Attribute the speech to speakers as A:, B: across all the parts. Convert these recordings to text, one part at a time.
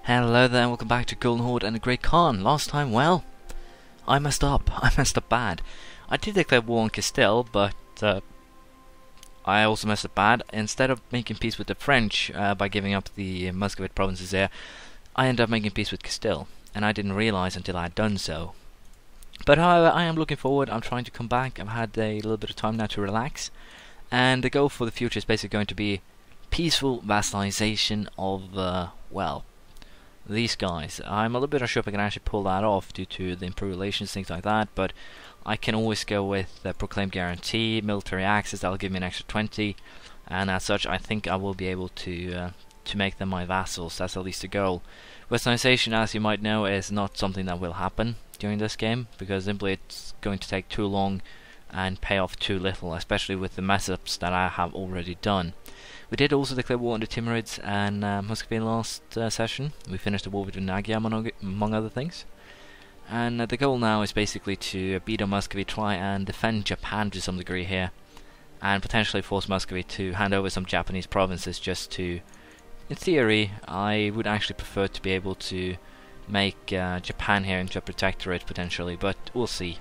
A: Hello there and welcome back to Golden Horde and the Great Khan. Last time, well, I messed up. I messed up bad. I did declare war on Castile, but I also messed up bad. Instead of making peace with the French by giving up the Muscovy provinces there, I ended up making peace with Castile, and I didn't realize until I had done so. But however, I am looking forward. I'm trying to come back. I've had a little bit of time now to relax, and the goal for the future is basically going to be peaceful vassalization of, well, these guys. I'm a little bit unsure if I can actually pull that off due to the improved relations, things like that, but I can always go with Proclaimed Guarantee, Military Access. That'll give me an extra 20, and as such I think I will be able to make them my vassals. That's at least the goal. Westernization, as you might know, is not something that will happen during this game, because simply it's going to take too long and pay off too little, especially with the mess-ups that I have already done. We did also declare war on the Timurids and Muscovy last session. We finished the war with Nagia, among other things. And the goal now is basically to beat on Muscovy, try and defend Japan to some degree here, and potentially force Muscovy to hand over some Japanese provinces just to... In theory, I would actually prefer to be able to make Japan here into a protectorate potentially, but we'll see.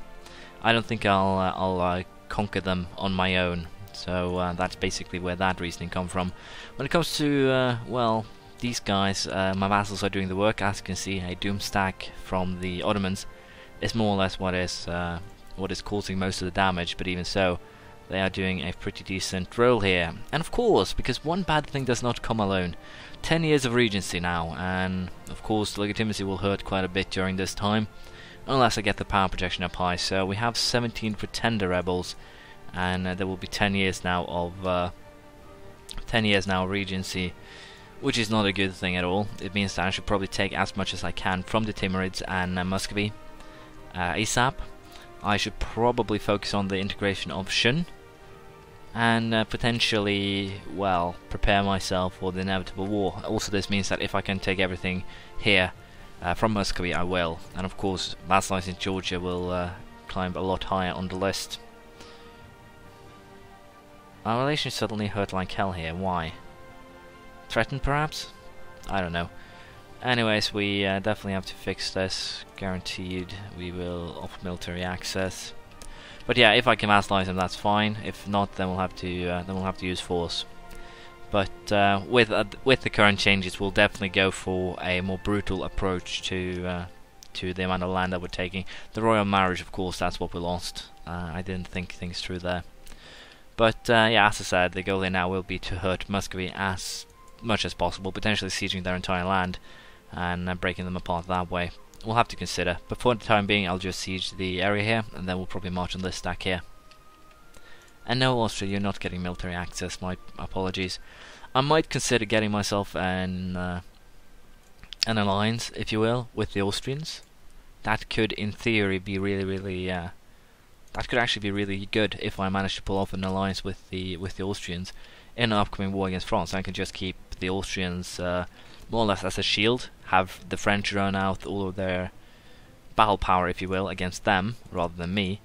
A: I don't think I'll conquer them on my own. So that's basically where that reasoning comes from. When it comes to, well, these guys, my vassals are doing the work. As you can see, a doom stack from the Ottomans is more or less what is causing most of the damage, but even so, they are doing a pretty decent role here. And of course, because one bad thing does not come alone, 10 years of regency now, and of course the legitimacy will hurt quite a bit during this time, unless I get the power projection up high. So we have 17 pretender rebels, and there will be 10 years now of 10 years now of regency, which is not a good thing at all. It means that I should probably take as much as I can from the Timurids and Muscovy ASAP. I should probably focus on the integration of Shun, and potentially, well, prepare myself for the inevitable war. Also, this means that if I can take everything here from Muscovy, I will. And of course, vassalizing Georgia will climb a lot higher on the list. Our relations suddenly hurt like hell here. Why? Threatened, perhaps? I don't know. Anyways, we definitely have to fix this. Guaranteed, we will offer military access. But yeah, if I can vassalize them, that's fine. If not, then we'll have to use force. But with the current changes, we'll definitely go for a more brutal approach to the amount of land that we're taking. The royal marriage, of course, that's what we lost. I didn't think things through there. But yeah, as I said, the goal here now will be to hurt Muscovy as much as possible, potentially sieging their entire land and breaking them apart that way. We'll have to consider, but for the time being I'll just siege the area here, and then we'll probably march on this stack here. And no, Austria, you're not getting military access, my apologies. I might consider getting myself an alliance, if you will, with the Austrians. That could, in theory, be really that could actually be really good if I manage to pull off an alliance with the Austrians in an upcoming war against France. I can just keep the Austrians more or less as a shield, have the French run out all of their battle power, if you will, against them rather than me.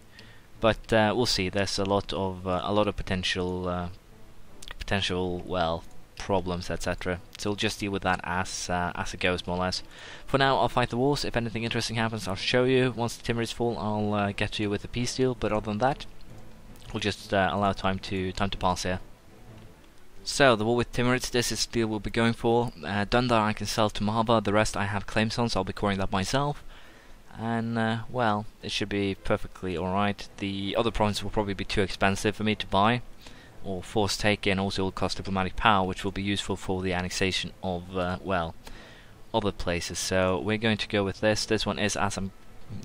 A: But we'll see. There's a lot of potential well, problems, etc. So we'll just deal with that as it goes, more or less. For now, I'll fight the wars. If anything interesting happens, I'll show you. Once the Timurids fall, I'll get to you with a peace deal. But other than that, we'll just allow time to pass here. So the war with Timurids, this is the deal we'll be going for. Dundar I can sell to Mahaba. The rest I have claims on, so I'll be coring that myself. And well, it should be perfectly alright. The other provinces will probably be too expensive for me to buy or force take in. Also, it will cost diplomatic power, which will be useful for the annexation of, well, other places. So we're going to go with this. This one is, as I'm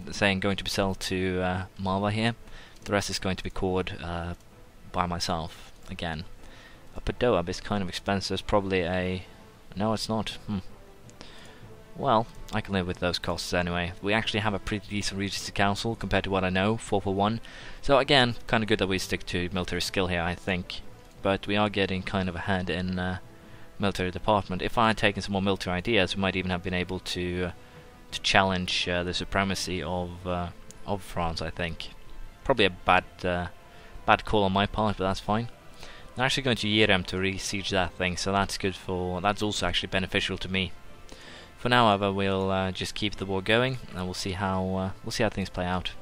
A: saying, going to be sold to Malva here. The rest is going to be cored by myself again. A Padoab is kind of expensive. It's probably a... No, it's not. Well, I can live with those costs anyway. We actually have a pretty decent Regency Council compared to what I know, 4 for 1. So again, kind of good that we stick to military skill here, I think. But we are getting kind of ahead in military department. If I had taken some more military ideas, we might even have been able to challenge the supremacy of France, I think. Probably a bad call on my part, but that's fine. I'm actually going to Yerem to re-siege that thing, so that's good for... That's also actually beneficial to me. For now, however, we'll just keep the war going, and we'll see how things play out.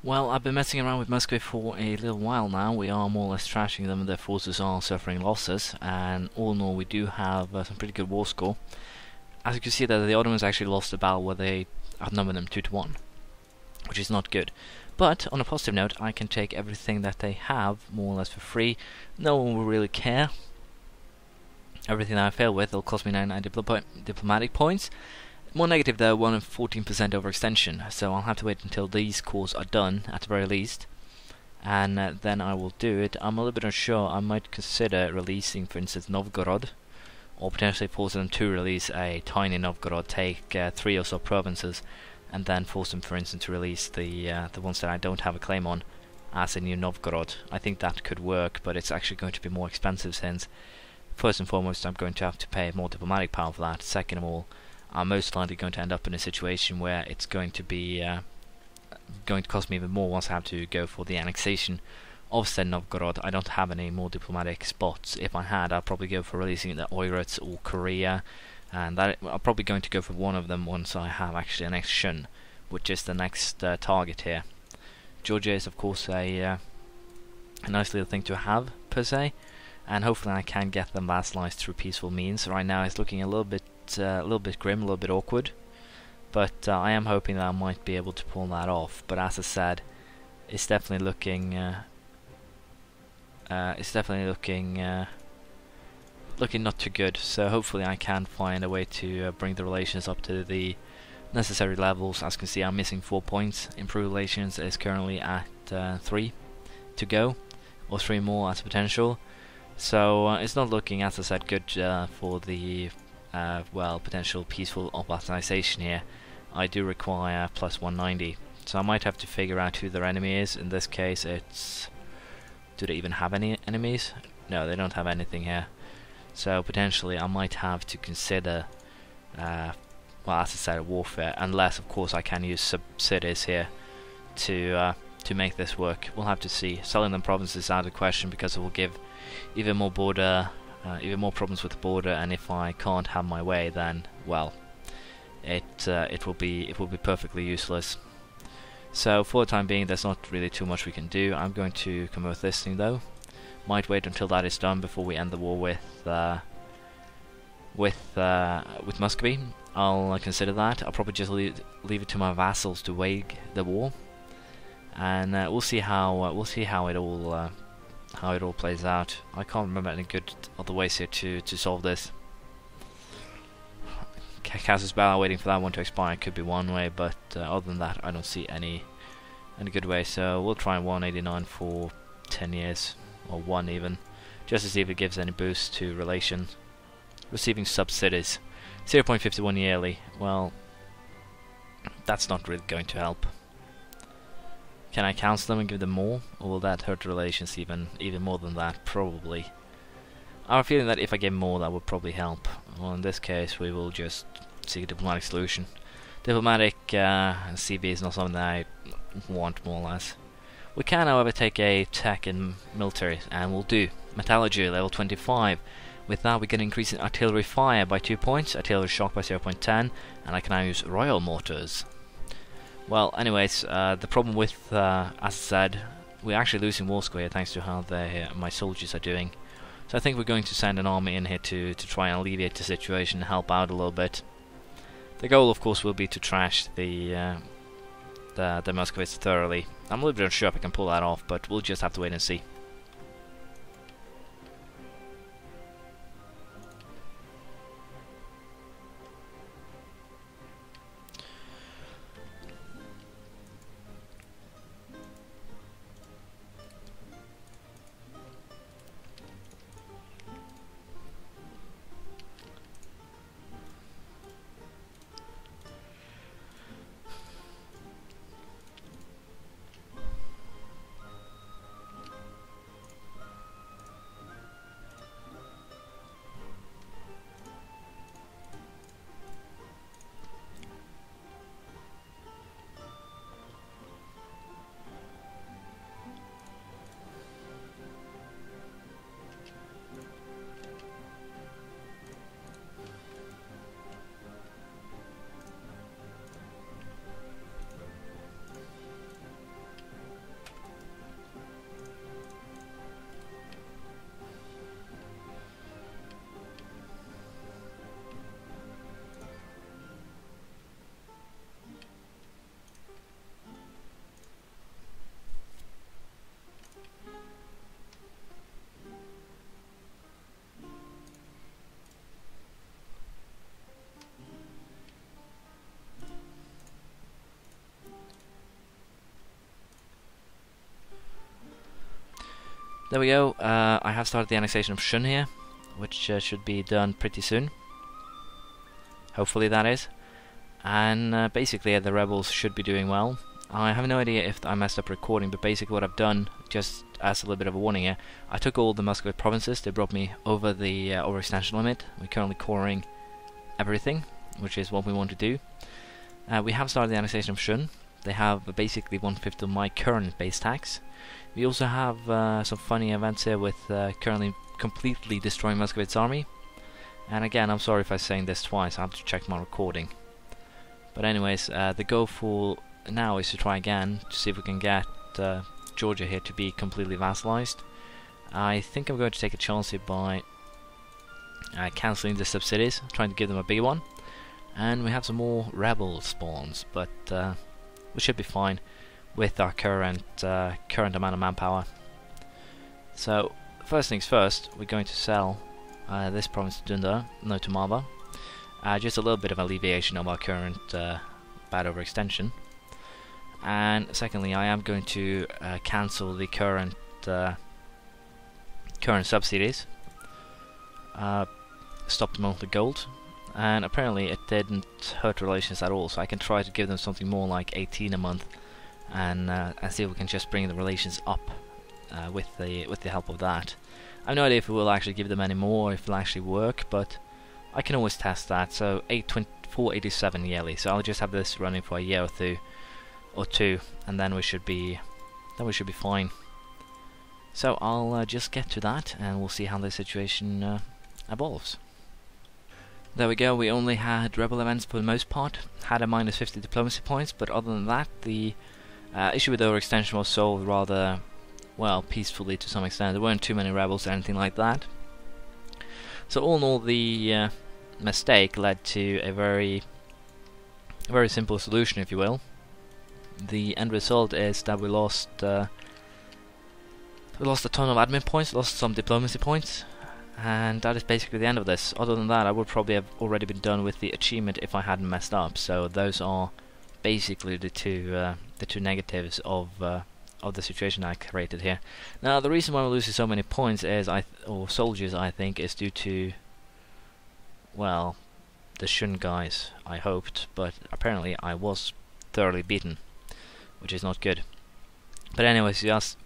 A: Well, I've been messing around with Muscovy for a little while now. We are more or less trashing them, and their forces are suffering losses, and all in all we do have some pretty good war score. As you can see there, the Ottomans actually lost a battle where they outnumbered them 2-1, which is not good. But on a positive note, I can take everything that they have more or less for free. No one will really care. Everything that I fail with will cost me 99 diplomatic points. More negative though, 14% overextension, so I'll have to wait until these cores are done, at the very least, and then I will do it. I'm a little bit unsure. I might consider releasing, for instance, Novgorod, or potentially force them to release a tiny Novgorod, take 3 or so provinces, and then force them, for instance, to release the ones that I don't have a claim on as a new Novgorod. I think that could work, but it's actually going to be more expensive, since first and foremost I'm going to have to pay more diplomatic power for that. Second of all, I'm most likely going to end up in a situation where it's going to be going to cost me even more once I have to go for the annexation of said Novgorod. I don't have any more diplomatic spots. If I had, I'd probably go for releasing the Oirats or Korea, and that I'm probably going to go for one of them once I have actually annexed Shun, which is the next target here. Georgia is of course a nice little thing to have per se, and hopefully I can get them vassalized through peaceful means. Right now it's looking a little bit grim, a little bit awkward, but I am hoping that I might be able to pull that off. But as I said, it's definitely looking looking not too good. So hopefully I can find a way to bring the relations up to the necessary levels. As you can see, I'm missing 4 points. Improved relations is currently at 3 to go, or 3 more as a potential. So it's not looking, as I said, good for the potential peaceful optimization here. I do require plus 190, so I might have to figure out who their enemy is. In this case, it's... do they even have any enemies? No, they don't have anything here. So potentially I might have to consider, as I said, warfare, unless of course I can use subsidies here to make this work. We'll have to see. Selling them provinces is out of the question, because it will give even more problems with the border, and if I can't have my way, then well, it will be perfectly useless. So for the time being, there's not really too much we can do. I'm going to convert this thing though. Might wait until that is done before we end the war with Muscovy. I'll consider that. I'll probably just leave it to my vassals to wage the war, and we'll see how it all plays out. I can't remember any good other ways here to solve this. Casus Belli, waiting for that one to expire could be one way, but other than that I don't see any good way. So we'll try 189 for 10 years, or 1 even, just to see if it gives any boost to relations. Receiving subsidies 0.51 yearly. Well, that's not really going to help. Can I cancel them and give them more, or will that hurt relations even more than that? Probably. I have a feeling that if I give more, that would probably help. Well, in this case, we will just seek a diplomatic solution. Diplomatic CB is not something that I want, more or less. We can, however, take a tech in military, and we'll do metallurgy level 25. With that, we can increase in artillery fire by 2 points, artillery shock by 0.10, and I can now use royal mortars. Well, anyways, the problem with, as I said, we're actually losing war score here thanks to how my soldiers are doing. So I think we're going to send an army in here to try and alleviate the situation and help out a little bit. The goal, of course, will be to trash the Muscovites thoroughly. I'm a little bit unsure if I can pull that off, but we'll just have to wait and see. There we go. I have started the annexation of Shun here, which should be done pretty soon. Hopefully that is. And basically the rebels should be doing well. I have no idea if I messed up recording, but basically what I've done, just as a little bit of a warning here, I took all the Muscovy provinces. They brought me over the overextension limit. We're currently coring everything, which is what we want to do. We have started the annexation of Shun. They have basically 1/5 of my current base tax. We also have some funny events here with currently completely destroying Muscovy's army. And again, I'm sorry if I'm saying this twice, I have to check my recording. But anyways, the goal for now is to try again to see if we can get Georgia here to be completely vassalized. I think I'm going to take a chance here by cancelling the subsidies, trying to give them a bigger one. And we have some more rebel spawns, but we should be fine with our current amount of manpower. So first things first, we're going to sell this province to Dunda, no to Marva. Just a little bit of alleviation of our current bad overextension. And secondly, I am going to cancel the current subsidies. Stop the monthly gold, and apparently it didn't hurt relations at all. So I can try to give them something more like 18 a month, and see if we can just bring the relations up with the help of that. I have no idea if we will actually give them any more, if it'll actually work, but I can always test that. So 487 yearly. So I'll just have this running for a year or two, and then we should be fine. So I'll just get to that, and we'll see how the situation evolves. There we go. We only had rebel events for the most part. Had a -50 diplomacy points, but other than that, the issue with overextension was solved rather well peacefully to some extent. There weren't too many rebels or anything like that. So all in all, the mistake led to a very simple solution, if you will. The end result is that we lost a ton of admin points, lost some diplomacy points, and that is basically the end of this. Other than that, I would probably have already been done with the achievement if I hadn't messed up. So those are basically the two negatives of the situation I created here. Now, the reason why we're losing so many points is or soldiers, I think, is due to, well, the Shun guys. I hoped, but apparently I was thoroughly beaten, which is not good. But anyways, yes,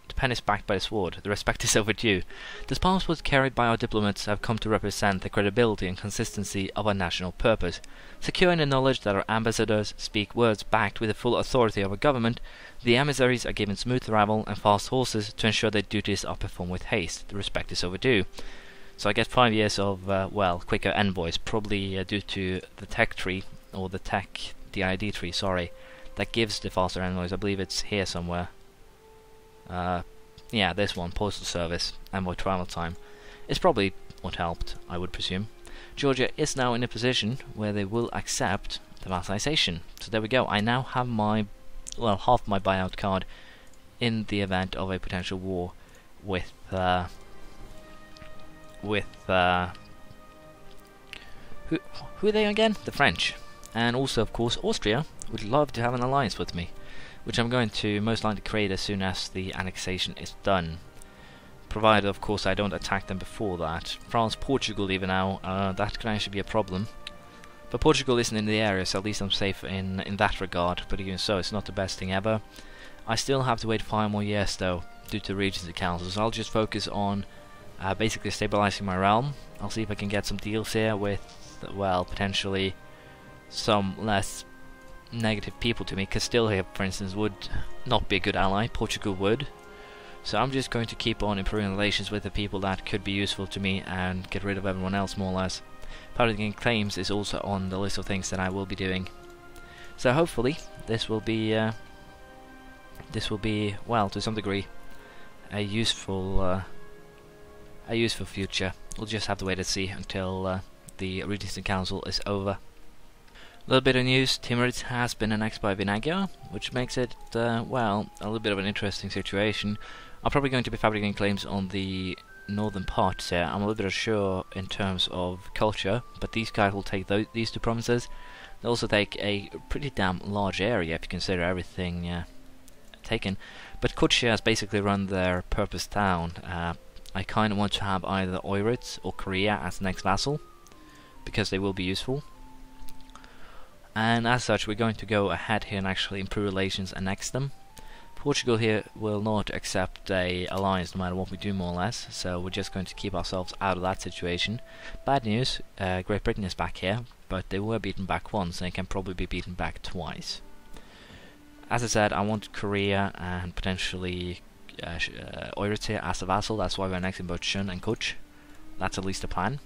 A: the pen is backed by the sword. The respect is overdue. The passports carried by our diplomats have come to represent the credibility and consistency of our national purpose. Secure in the knowledge that our ambassadors speak words backed with the full authority of our government, the emissaries are given smooth travel and fast horses to ensure their duties are performed with haste. The respect is overdue. So I get 5 years of, well, quicker envoys, probably due to the tech tree, or the ID tree, sorry, that gives the faster envoys. I believe it's here somewhere. Yeah, this one, postal service, envoy travel time. It's probably what helped, I would presume. Georgia is now in a position where they will accept the vassalization. So there we go. I now have my, well, half my buyout card in the event of a potential war with who are they again? The French. And also, of course, Austria would love to have an alliance with me, which I'm going to most likely create as soon as the annexation is done. Provided, of course, I don't attack them before that. France, Portugal even now, that can actually be a problem. But Portugal isn't in the area, so at least I'm safe in that regard. But even so, it's not the best thing ever. I still have to wait 5 more years, though, due to Regency Council. So I'll just focus on basically stabilizing my realm. I'll see if I can get some deals here with, well, potentially some less negative people to me. Castile here, for instance, would not be a good ally. Portugal would. So I'm just going to keep on improving relations with the people that could be useful to me and get rid of everyone else, more or less. Public claims is also on the list of things that I will be doing. So hopefully this will be well, to some degree, a useful future. We'll just have to wait and see until the Regency Council is over. A little bit of news: Timurids has been annexed by Vinagia, which makes it well, a little bit of an interesting situation. I'm probably going to be fabricating claims on the northern parts here. I'm a little bit unsure in terms of culture, but these guys will take these 2 provinces. They'll also take a pretty damn large area if you consider everything taken. But Kuchia has basically run their purpose down. I kind of want to have either Timurids or Korea as the next vassal, because they will be useful. And as such, we're going to go ahead here and actually improve relations, annex them. Portugal here will not accept a alliance no matter what we do, more or less, so we're just going to keep ourselves out of that situation. Bad news, Great Britain is back here, but they were beaten back once and they can probably be beaten back twice. As I said, I want Korea and potentially Eurasia as a vassal. That's why we're annexing both Shun and Kuch. That's at least the plan.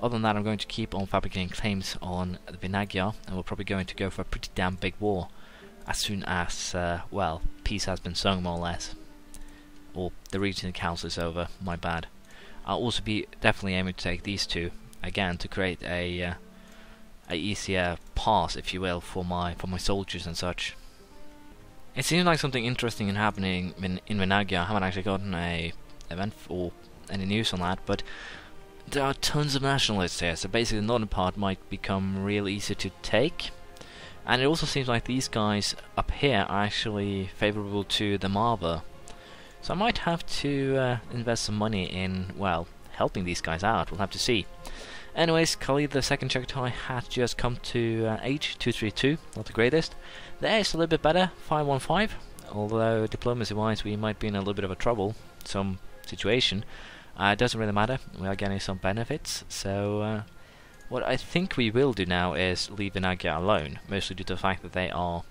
A: Other than that, I'm going to keep on fabricating claims on Vinagia, and we're probably going to go for a pretty damn big war as soon as, well, peace has been sung, more or less. Or the regional council is over, my bad. I'll also be definitely aiming to take these two, again, to create a easier pass, if you will, for my soldiers and such. It seems like something interesting is happening in Vinagia. I haven't actually gotten a event or any news on that, but there are tons of nationalists here, so basically the northern part might become real easy to take. And it also seems like these guys up here are actually favourable to the Marva. So I might have to invest some money in, well, helping these guys out. We'll have to see. Anyways, Khalid the second Chagatai had just come to age 232, not the greatest. There is a little bit better, 515, although diplomacy-wise we might be in a little bit of a trouble, some situation. It doesn't really matter, we are getting some benefits, so what I think we will do now is leave Vinagia alone, mostly due to the fact that they are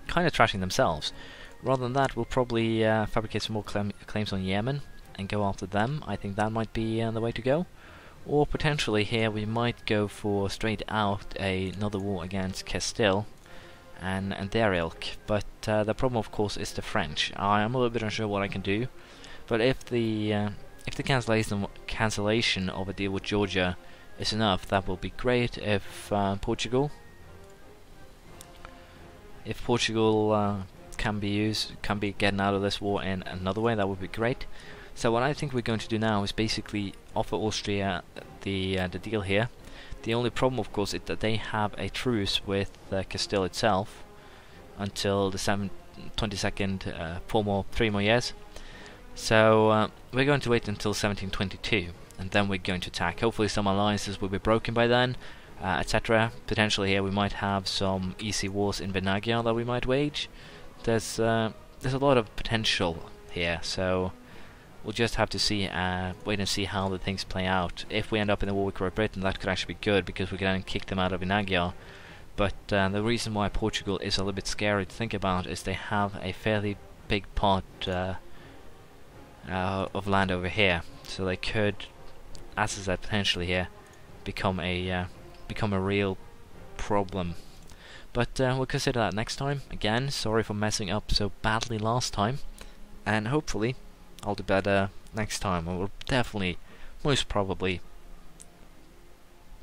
A: kind of trashing themselves. Rather than that, we'll probably fabricate some more claims on Yemen and go after them. I think that might be the way to go. Or potentially here we might go for straight out another war against Castile and their ilk. But the problem, of course, is the French. I am a little bit unsure what I can do, but if the cancellation of a deal with Georgia is enough, that will be great. If Portugal can be getting out of this war in another way, that would be great. So what I think we're going to do now is basically offer Austria the deal here. The only problem, of course, is that they have a truce with Castile itself until the 22nd, 3 more years. So we're going to wait until 1722, and then we're going to attack. Hopefully some alliances will be broken by then, etc. Potentially here we might have some easy wars in Vinagia that we might wage. There's a lot of potential here, so we'll just have to see, wait and see how the things play out. If we end up in a war with Great Britain, that could actually be good, because we can then kick them out of Vinagia. But the reason why Portugal is a little bit scary to think about is they have a fairly big part of land over here, so they could, as I said, potentially here become a real problem. But we'll consider that next time. Again, sorry for messing up so badly last time, and hopefully I'll do better next time. I will definitely, most probably,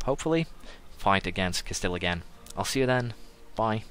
A: hopefully, fight against Castile again. I'll see you then. Bye.